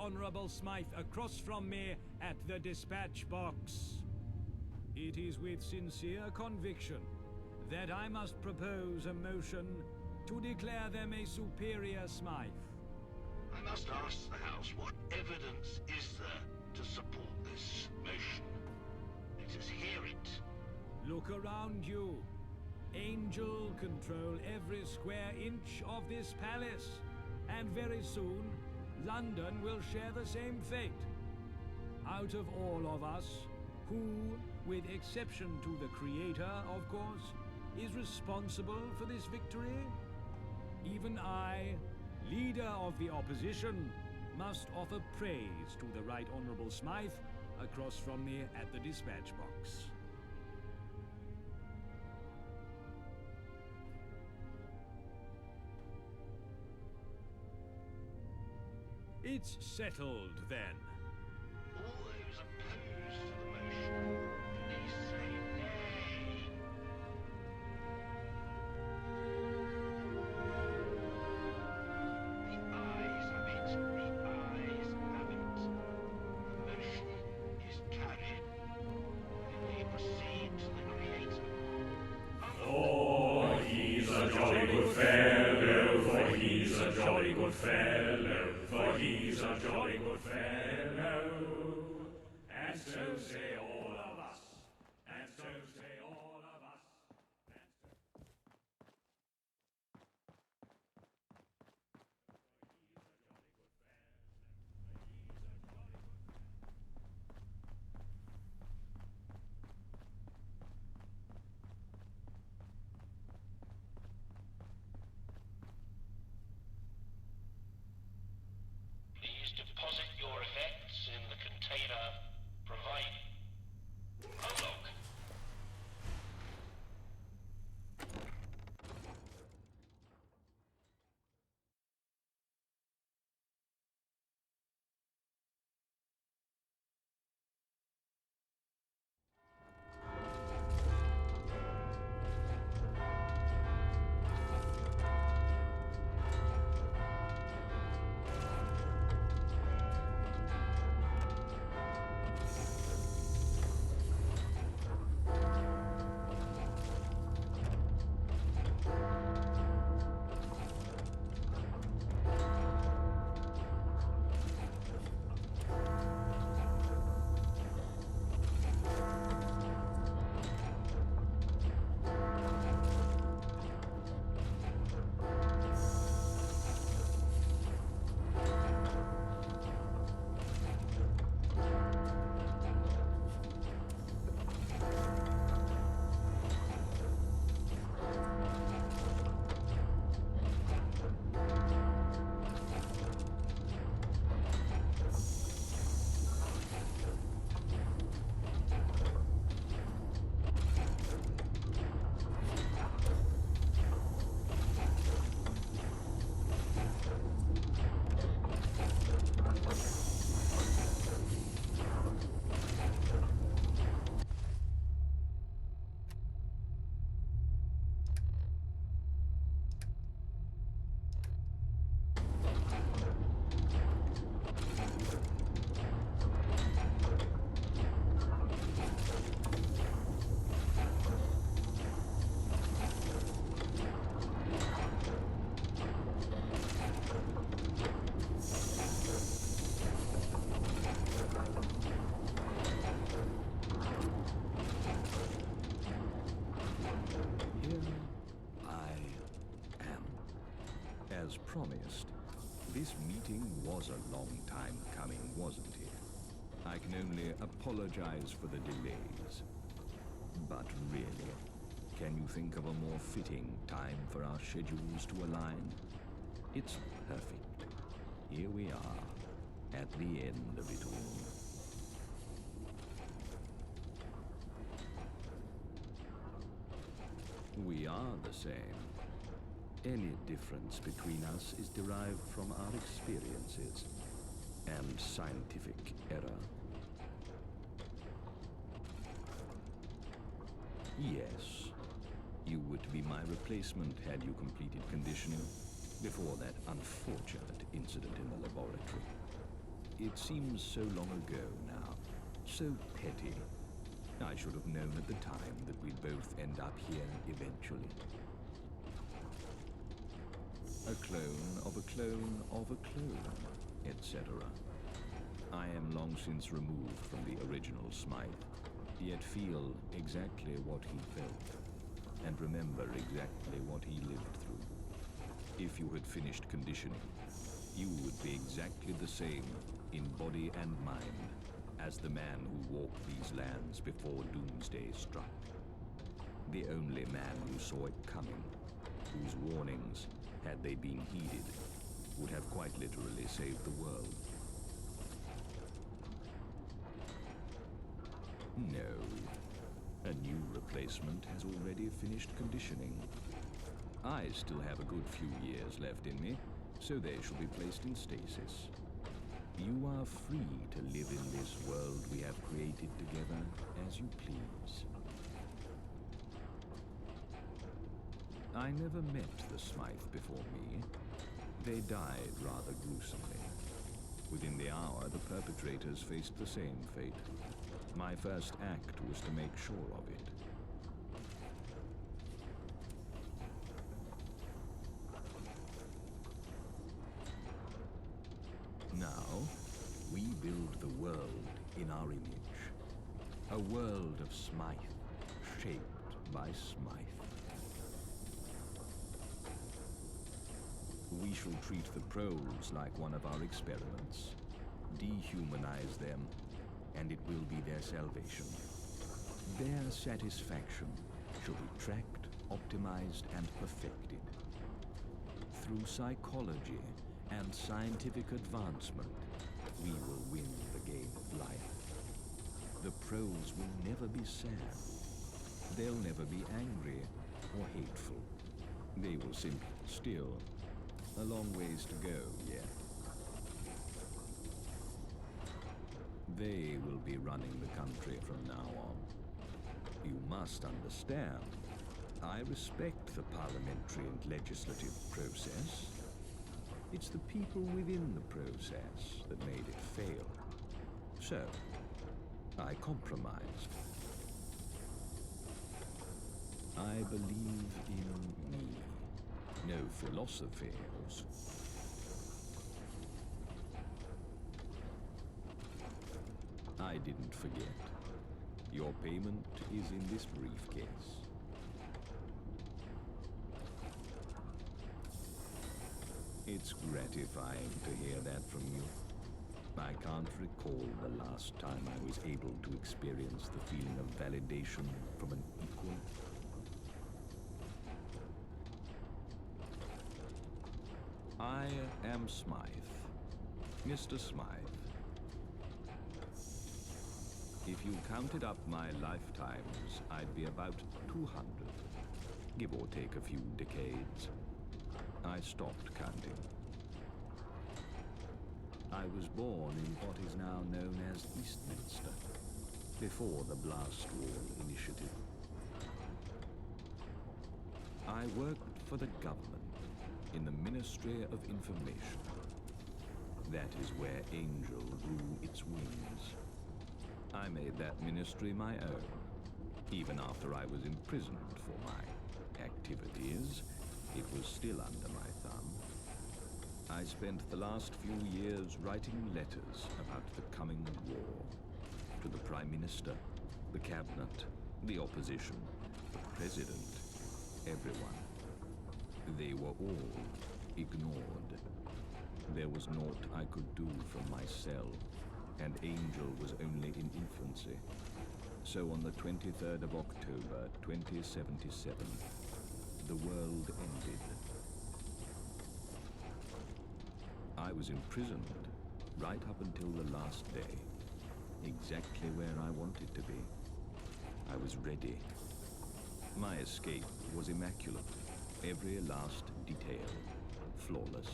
Honorable Smythe across from me at the dispatch box. It is with sincere conviction that I must propose a motion to declare them a superior Smythe. I must ask the House, what evidence is there to support this motion? Let us hear it. Look around you. Angel control every square inch of this palace, and very soon, London will share the same fate. Out of all of us, who, with exception to the Creator, of course, is responsible for this victory? Even I, leader of the opposition, must offer praise to the Right Honorable Smythe across from me at the dispatch box. It's settled, then. All those opposed to the motion, please say nay. The ayes have it. The ayes have it. The motion is carried. We may proceed to the Creator. Oh, he's a jolly good fellow, for he's a jolly good fellow, for he's a jolly good fellow. And so say all of us, and so say all of us. Please deposit your effects in the container provided. Unlock. As promised, this meeting was a long time coming, wasn't it? I can only apologize for the delays. But really, can you think of a more fitting time for our schedules to align? It's perfect. Here we are, at the end of it all. We are the same. Any difference between us is derived from our experiences and scientific error. Yes, you would be my replacement had you completed conditioning before that unfortunate incident in the laboratory. It seems so long ago now. So petty. I should have known at the time that we'd both end up here eventually. A clone of a clone of a clone, etc. I am long since removed from the original Smythe, yet feel exactly what he felt, and remember exactly what he lived through. If you had finished conditioning, you would be exactly the same in body and mind as the man who walked these lands before Doomsday struck. The only man who saw it coming, whose warnings, had they been heeded, would have quite literally saved the world. No. A new replacement has already finished conditioning. I still have a good few years left in me, so they shall be placed in stasis. You are free to live in this world we have created together as you please. I never met the Smythe before me. They died rather gruesomely. Within the hour, the perpetrators faced the same fate. My first act was to make sure of it. Now, we build the world in our image. A world of Smythe, shaped by Smythe. We shall treat the Proles like one of our experiments, dehumanize them, and it will be their salvation. Their satisfaction shall be tracked, optimized, and perfected. Through psychology and scientific advancement, we will win the game of life. The Proles will never be sad. They'll never be angry or hateful. They will simply still a long ways to go yet. They will be running the country from now on. You must understand, I respect the parliamentary and legislative process. It's the people within the process that made it fail. So, I compromised. I believe in me. No philosophy, also. I didn't forget. Your payment is in this briefcase. It's gratifying to hear that from you. I can't recall the last time I was able to experience the feeling of validation from an equal. I am Smythe. Mr. Smythe. If you counted up my lifetimes, I'd be about 200, give or take a few decades. I stopped counting. I was born in what is now known as Eastminster, before the Blast Wall Initiative. I worked for the government in the Ministry of Information. That is where Angel grew its wings. I made that ministry my own, even after I was imprisoned for my activities. It was still under my thumb. I spent the last few years writing letters about the coming war to the Prime Minister, the Cabinet, the opposition, the President, everyone. They were all ignored. There was naught I could do from my cell, and Angel was only in infancy. So on the 23rd of October, 2077, the world ended. I was imprisoned right up until the last day, exactly where I wanted to be. I was ready. My escape was immaculate, every last detail flawless.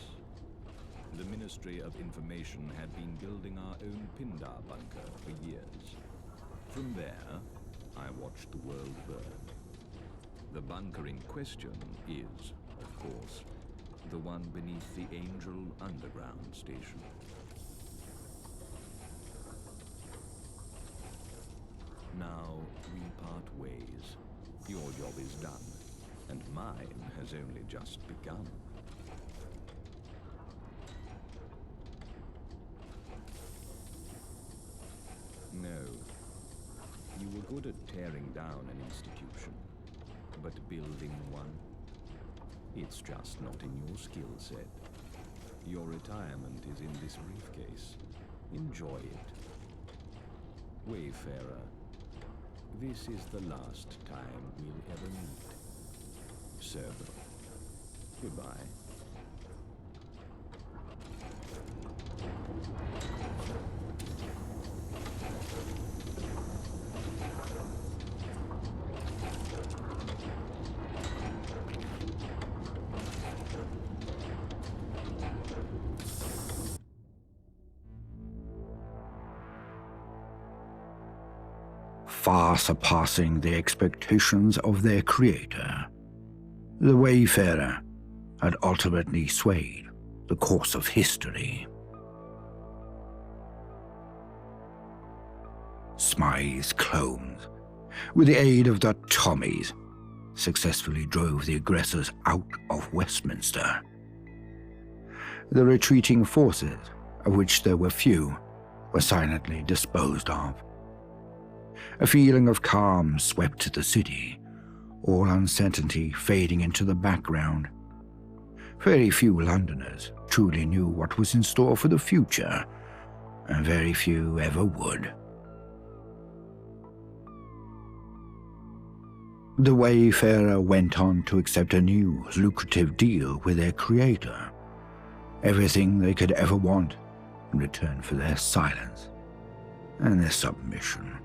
The Ministry of Information had been building our own Pindar bunker for years. From there, I watched the world burn. The bunker in question is, of course, the one beneath the Angel Underground Station. job is done, and mine has only just begun. No. You were good at tearing down an institution, but building one? It's just not in your skill set. Your retirement is in this briefcase. Enjoy it. Wayfarer, this is the last time we'll ever meet. Cerber, goodbye. Far surpassing the expectations of their creator, the Wayfarer had ultimately swayed the course of history. Smythe's clones, with the aid of the Tommies, successfully drove the aggressors out of Westminster. The retreating forces, of which there were few, were silently disposed of. A feeling of calm swept the city, all uncertainty fading into the background. Very few Londoners truly knew what was in store for the future, and very few ever would. The Wayfarer went on to accept a new, lucrative deal with their creator. Everything they could ever want in return for their silence and their submission.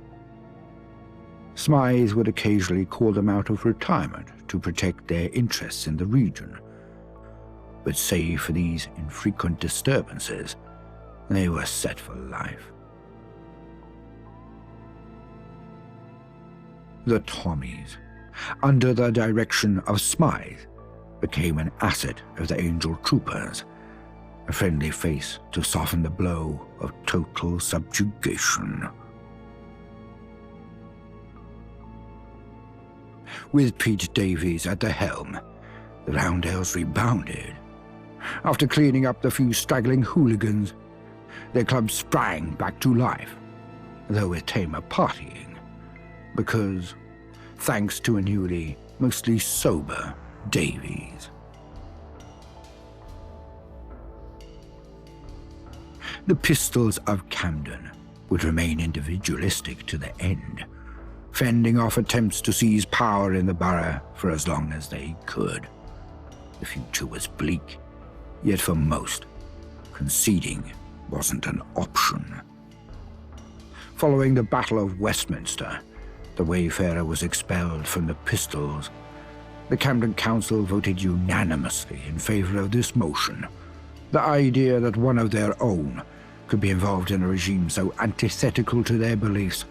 Smythe would occasionally call them out of retirement to protect their interests in the region, but save for these infrequent disturbances, they were set for life. The Tommies, under the direction of Smythe, became an asset of the Angel Troopers, a friendly face to soften the blow of total subjugation. With Pete Davies at the helm, the Roundels rebounded. After cleaning up the few straggling hooligans, their club sprang back to life, though with tamer partying, because, thanks to a newly, mostly sober Davies. The Pistols of Camden would remain individualistic to the end, fending off attempts to seize power in the borough for as long as they could. The future was bleak, yet for most, conceding wasn't an option. Following the Battle of Westminster, the Wayfarer was expelled from the Pistols. The Camden Council voted unanimously in favor of this motion. The idea that one of their own could be involved in a regime so antithetical to their beliefs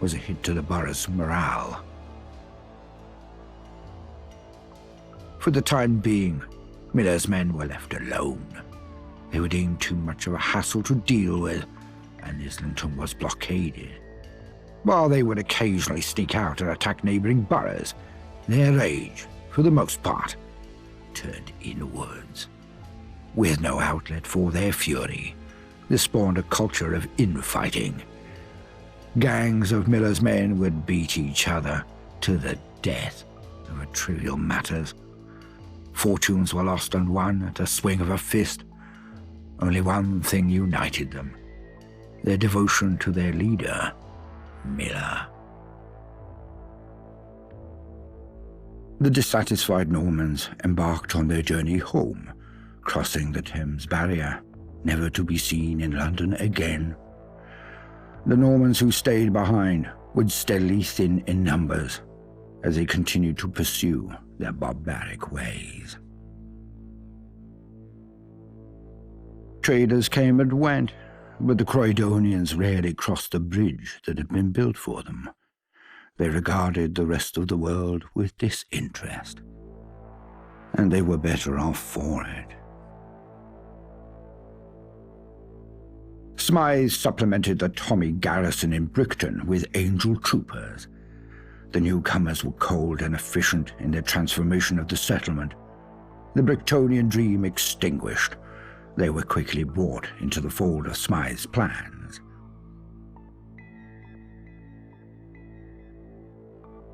was a hit to the borough's morale. For the time being, Miller's men were left alone. They were deemed too much of a hassle to deal with, and Islington was blockaded. While they would occasionally sneak out and attack neighbouring boroughs, their rage, for the most part, turned inwards. With no outlet for their fury, this spawned a culture of infighting. Gangs of Miller's men would beat each other to the death over trivial matters. Fortunes were lost and won at a swing of a fist. Only one thing united them: their devotion to their leader, Miller. The dissatisfied Normans embarked on their journey home, crossing the Thames Barrier, never to be seen in London again. The Normans who stayed behind would steadily thin in numbers as they continued to pursue their barbaric ways. Traders came and went, but the Croydonians rarely crossed the bridge that had been built for them. They regarded the rest of the world with disinterest, and they were better off for it. Smythe supplemented the Tommy garrison in Brickton with Angel Troopers. The newcomers were cold and efficient in their transformation of the settlement. The Bricktonian dream extinguished, they were quickly brought into the fold of Smythe's plans.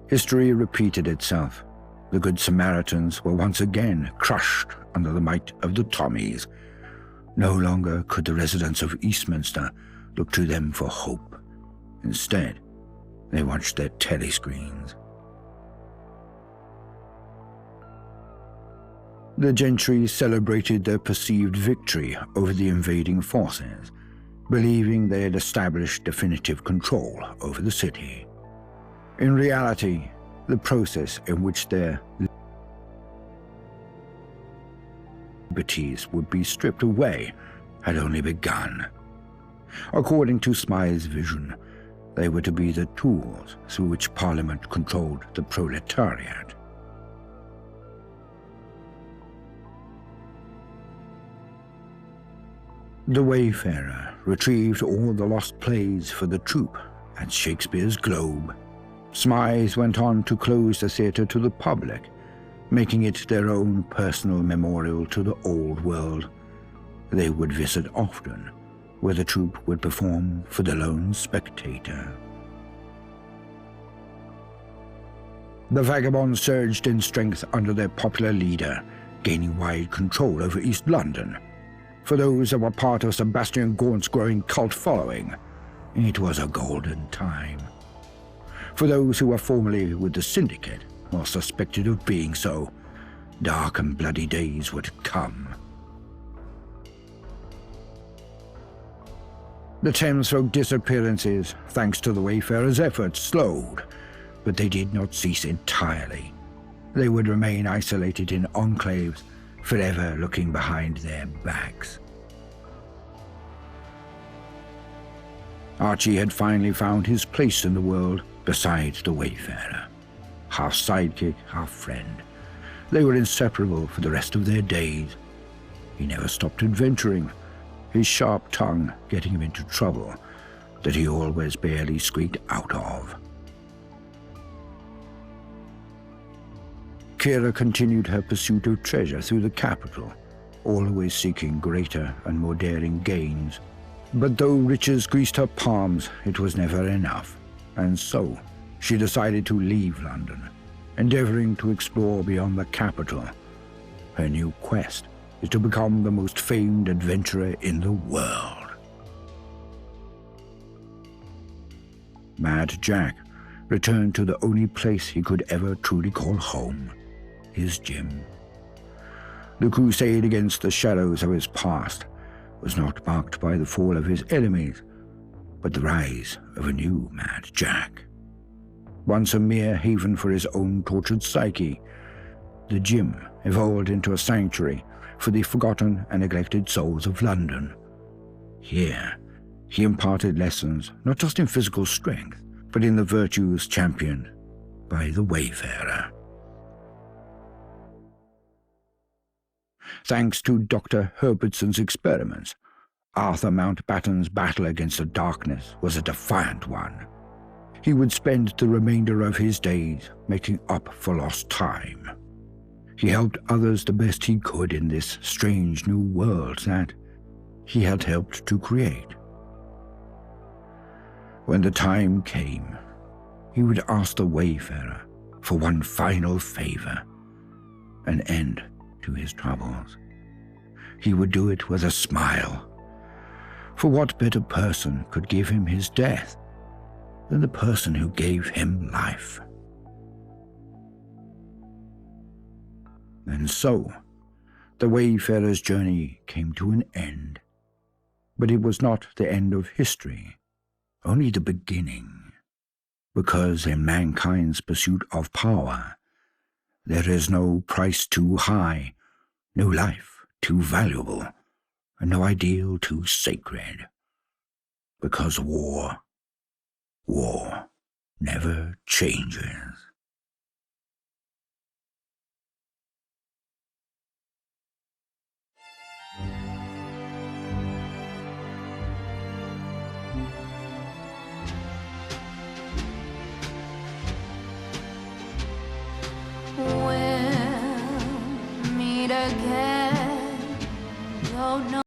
History repeated itself. The Good Samaritans were once again crushed under the might of the Tommies. No longer could the residents of Eastminster look to them for hope. Instead, they watched their telescreens. The gentry celebrated their perceived victory over the invading forces, believing they had established definitive control over the city. In reality, the process in which their liberties would be stripped away had only begun. According to Smythe's vision, they were to be the tools through which Parliament controlled the proletariat. The Wayfarer retrieved all the lost plays for the troupe at Shakespeare's Globe. Smythe went on to close the theatre to the public, making it their own personal memorial to the old world. They would visit often, where the troupe would perform for the lone spectator. The vagabonds surged in strength under their popular leader, gaining wide control over East London. For those that were part of Sebastian Gaunt's growing cult following, it was a golden time. For those who were formerly with the Syndicate, or suspected of being so, dark and bloody days would come. The Thames Road disappearances, thanks to the Wayfarers' efforts, slowed, but they did not cease entirely. They would remain isolated in enclaves, forever looking behind their backs. Archie had finally found his place in the world beside the Wayfarer. Half sidekick, half friend. They were inseparable for the rest of their days. He never stopped adventuring, his sharp tongue getting him into trouble that he always barely squeaked out of. Kira continued her pursuit of treasure through the capital, always seeking greater and more daring gains. But though riches greased her palms, it was never enough, and so she decided to leave London, endeavoring to explore beyond the capital. Her new quest is to become the most famed adventurer in the world. Mad Jack returned to the only place he could ever truly call home, his gym. The crusade against the shadows of his past was not marked by the fall of his enemies, but the rise of a new Mad Jack. Once a mere haven for his own tortured psyche, the gym evolved into a sanctuary for the forgotten and neglected souls of London. Here, he imparted lessons not just in physical strength, but in the virtues championed by the Wayfarer. Thanks to Dr. Herbertson's experiments, Arthur Mountbatten's battle against the darkness was a defiant one. He would spend the remainder of his days making up for lost time. He helped others the best he could in this strange new world that he had helped to create. When the time came, he would ask the Wayfarer for one final favor, an end to his troubles. He would do it with a smile. For what better person could give him his death than the person who gave him life? And so, the Wayfarer's journey came to an end. But it was not the end of history, only the beginning. Because in mankind's pursuit of power, there is no price too high, no life too valuable, and no ideal too sacred. Because war never changes. meet again. Don't know.